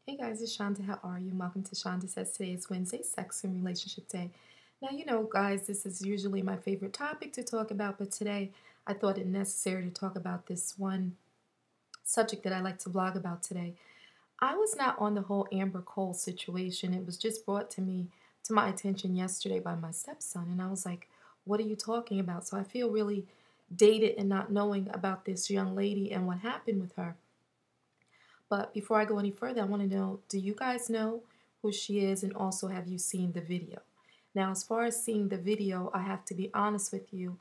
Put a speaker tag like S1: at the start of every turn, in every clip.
S1: Hey guys, it's Shanda. How are you? Welcome to Shanda Says. Today is Wednesday, Sex and Relationship Day. Now, guys, this is usually my favorite topic to talk about, but today I thought it necessary to talk about this one subject that I like to vlog about today. I was not on the whole Amber Cole situation. It was just brought to my attention yesterday by my stepson, and I was like, what are you talking about? So I feel really dated in not knowing about this young lady and what happened with her. But before I go any further, I want to know, do you guys know who she is, and also have you seen the video? Now, as far as seeing the video, I have to be honest with you.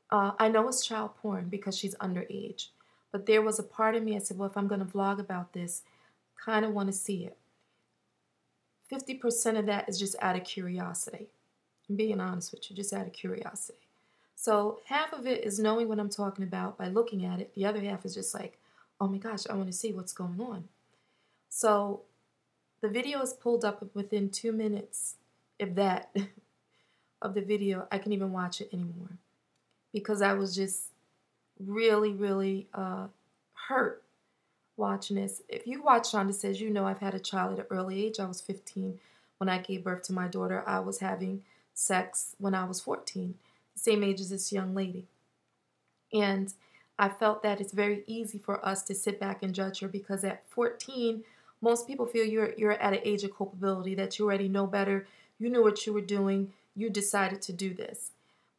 S1: I know it's child porn because she's underage, but there was a part of me that said, well, if I'm going to vlog about this, kind of want to see it. 50% of that is just out of curiosity. I'm being honest with you, just out of curiosity. So half of it is knowing what I'm talking about by looking at it. The other half is just like, oh my gosh, I want to see what's going on. So the video is pulled up within 2 minutes, if that, of the video. I can't even watch it anymore because I was just really, really hurt watching this. If you watch Shanda Says, you know I've had a child at an early age. I was 15 when I gave birth to my daughter. I was having sex when I was 14, the same age as this young lady. And I felt that it's very easy for us to sit back and judge her because at 14, most people feel you're at an age of culpability, that you already know better, you knew what you were doing, you decided to do this.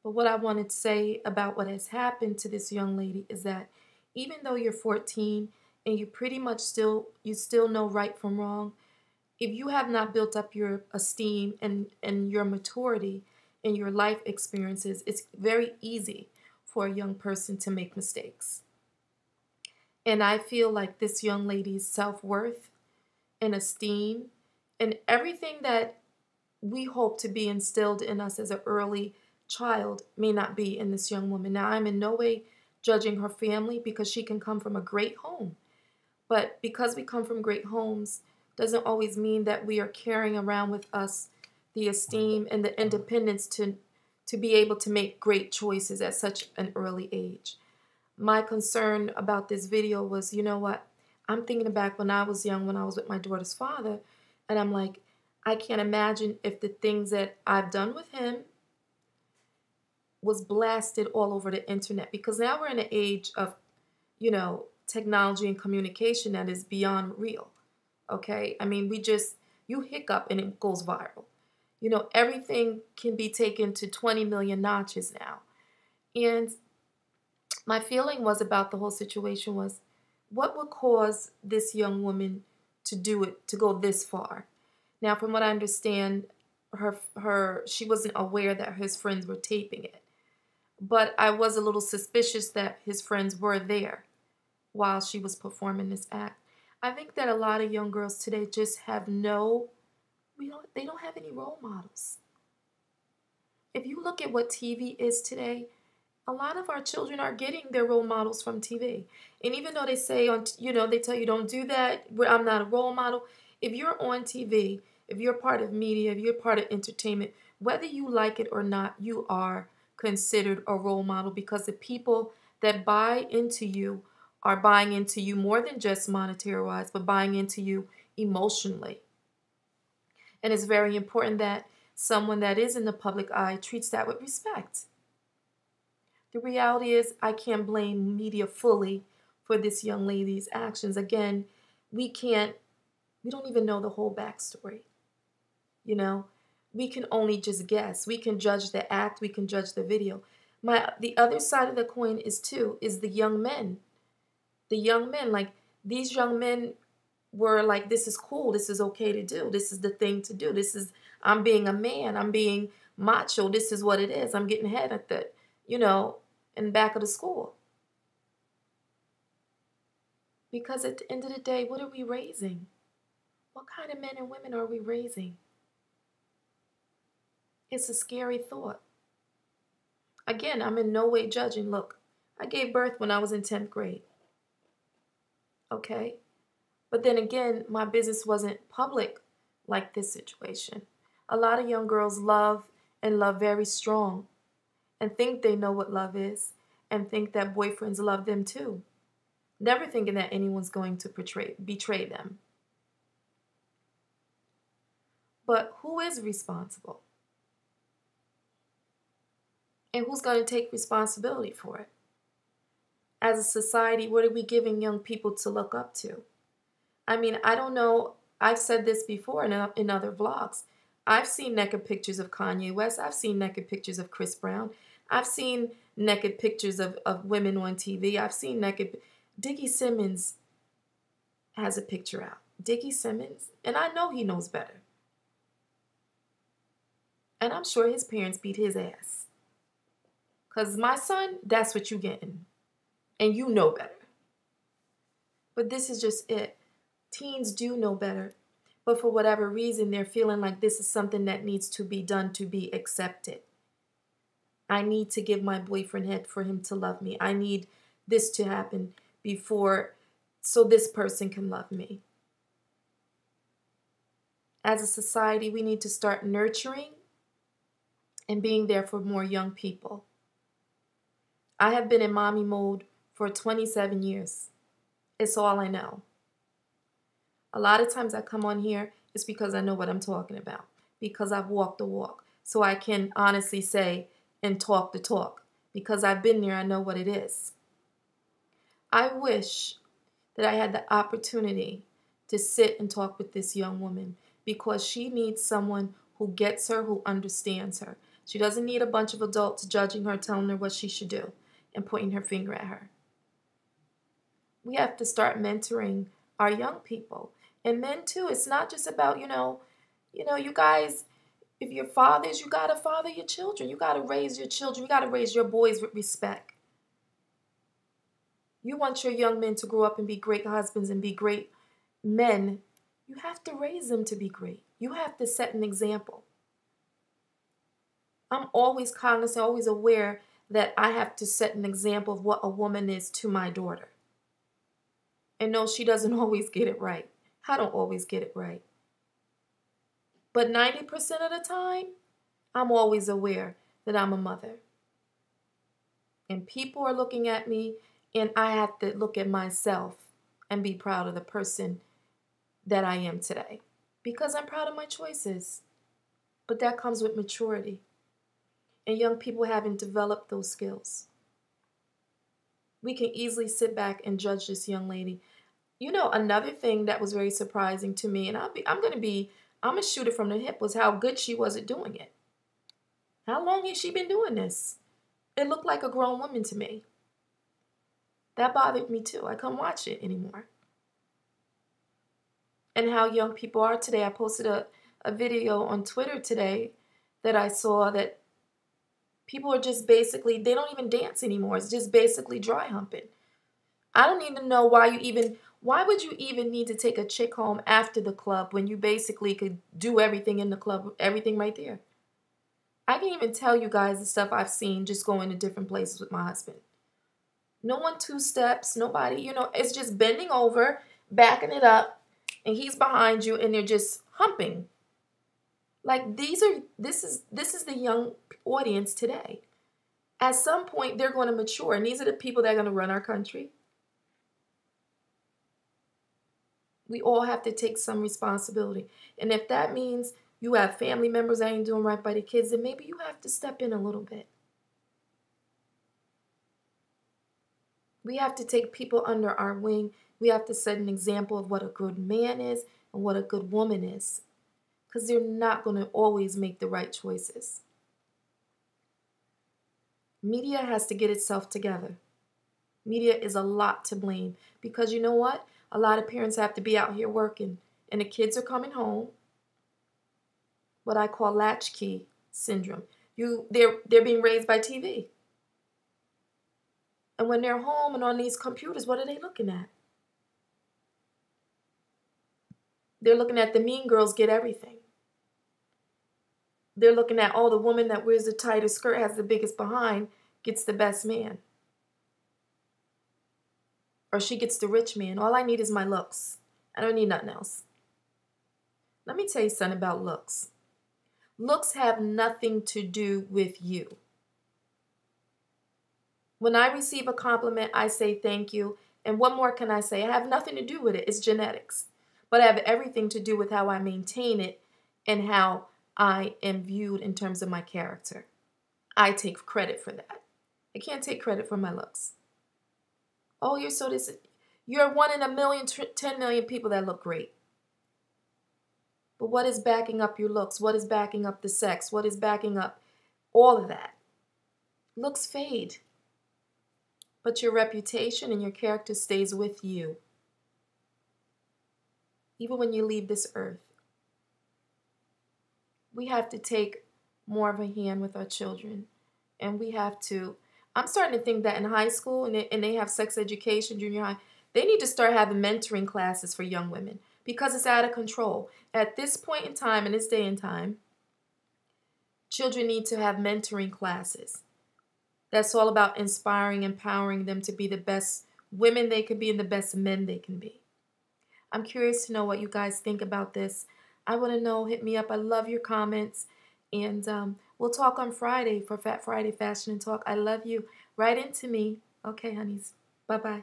S1: But what I wanted to say about what has happened to this young lady is that even though you're 14 and you pretty much still know right from wrong, if you have not built up your esteem and your maturity and your life experiences, it's very easy for a young person to make mistakes. And I feel like this young lady's self-worth and esteem and everything that we hope to be instilled in us as an early child may not be in this young woman. Now, I'm in no way judging her family because she can come from a great home. But because we come from great homes doesn't always mean that we are carrying around with us the esteem and the independence to be able to make great choices at such an early age. My concern about this video was, you know what? I'm thinking back when I was young, when I was with my daughter's father, and I'm like, I can't imagine if the things that I've done with him was blasted all over the internet, because now we're in an age of, technology and communication that is beyond real. Okay? I mean, you hiccup and it goes viral. Everything can be taken to 20 million notches now. And my feeling was about the whole situation was, what would cause this young woman to do it, to go this far? Now, from what I understand, she wasn't aware that his friends were taping it. But I was a little suspicious that his friends were there while she was performing this act. I think that a lot of young girls today just have they don't have any role models. If you look at what TV is today, a lot of our children are getting their role models from TV. And even though they say they tell you don't do that, I'm not a role model. If you're on TV, if you're part of media, if you're part of entertainment, whether you like it or not, you are considered a role model, because the people that buy into you are buying into you more than just monetary wise, but buying into you emotionally. And it's very important that someone that is in the public eye treats that with respect. The reality is, I can't blame media fully for this young lady's actions. Again, we don't even know the whole backstory. We can only just guess. We can judge the act, we can judge the video. The other side of the coin is the young men. The young men, like, these young men were like, this is cool, this is okay to do, this is the thing to do, I'm being a man, I'm being macho, this is what it is, I'm getting head at the, in the back of the school. Because at the end of the day, what are we raising? What kind of men and women are we raising? It's a scary thought. Again, I'm in no way judging. Look, I gave birth when I was in 10th grade. Okay? But then again, my business wasn't public like this situation. A lot of young girls love very strong and think they know what love is and think that boyfriends love them too. Never thinking that anyone's going to betray them. But who is responsible? And who's going to take responsibility for it? As a society, what are we giving young people to look up to? I mean, I don't know. I've said this before in other vlogs. I've seen naked pictures of Kanye West. I've seen naked pictures of Chris Brown. I've seen naked pictures of women on TV. I've seen naked... Diggy Simmons has a picture out. Diggy Simmons. And I know he knows better. And I'm sure his parents beat his ass. Because my son, that's what you getting. And you know better. But this is just it. Teens do know better. But for whatever reason, they're feeling like this is something that needs to be done to be accepted. I need to give my boyfriend head for him to love me. I need this to happen before, so this person can love me. As a society, we need to start nurturing and being there for more young people. I have been in mommy mode for 27 years. It's all I know. A lot of times I come on here, it's because I know what I'm talking about. Because I've walked the walk. So I can honestly say and talk the talk. Because I've been there, I know what it is. I wish that I had the opportunity to sit and talk with this young woman. Because she needs someone who gets her, who understands her. She doesn't need a bunch of adults judging her, telling her what she should do, and pointing her finger at her. We have to start mentoring our young people. And men too, it's not just about, you guys, if you're fathers, you got to father your children. You got to raise your children. You got to raise your boys with respect. You want your young men to grow up and be great husbands and be great men. You have to raise them to be great. You have to set an example. I'm always cognizant, always aware that I have to set an example of what a woman is to my daughter. And no, she doesn't always get it right. I don't always get it right. But 90% of the time, I'm always aware that I'm a mother. And people are looking at me, and I have to look at myself and be proud of the person that I am today. Because I'm proud of my choices. But that comes with maturity. And young people haven't developed those skills. We can easily sit back and judge this young lady. You know, another thing that was very surprising to me, and I'm gonna shoot it from the hip, was how good she was at doing it. How long has she been doing this? It looked like a grown woman to me. That bothered me too. I couldn't watch it anymore. And how young people are today. I posted a video on Twitter today that I saw that people are just basically, they don't even dance anymore. It's just basically dry humping. I don't even know why would you even need to take a chick home after the club when you basically could do everything in the club, everything right there. I can't even tell you guys the stuff I've seen just going to different places with my husband. No one two steps, nobody, it's just bending over, backing it up, and he's behind you and they're just humping. Like this is the young audience today. At some point they're going to mature, and these are the people that are going to run our country. We all have to take some responsibility. And if that means you have family members that ain't doing right by the kids, then maybe you have to step in a little bit. We have to take people under our wing. We have to set an example of what a good man is and what a good woman is. Because they're not going to always make the right choices. Media has to get itself together. Media is a lot to blame. Because you know what? A lot of parents have to be out here working. And the kids are coming home. What I call latchkey syndrome. They're being raised by TV. And when they're home and on these computers, what are they looking at? They're looking at the mean girls get everything. They're looking at, the woman that wears the tightest skirt, has the biggest behind, gets the best man. Or she gets the rich man. All I need is my looks. I don't need nothing else. Let me tell you something about looks. Looks have nothing to do with you. When I receive a compliment, I say thank you. And what more can I say? I have nothing to do with it. It's genetics. But I have everything to do with how I maintain it and how I am viewed in terms of my character. I take credit for that. I can't take credit for my looks. Oh, you're so this. You're one in a million, 10 million people that look great. But what is backing up your looks? What is backing up the sex? What is backing up all of that? Looks fade. But your reputation and your character stays with you. Even when you leave this earth. We have to take more of a hand with our children. And we have to, I'm starting to think that in high school, and they have sex education, junior high, they need to start having mentoring classes for young women because it's out of control. At this point in time, in this day and time, children need to have mentoring classes. That's all about inspiring, empowering them to be the best women they can be and the best men they can be. I'm curious to know what you guys think about this. I want to know. Hit me up. I love your comments. And we'll talk on Friday for Fat Friday Fashion and Talk. I love you. Write into me. Okay, honeys. Bye-bye.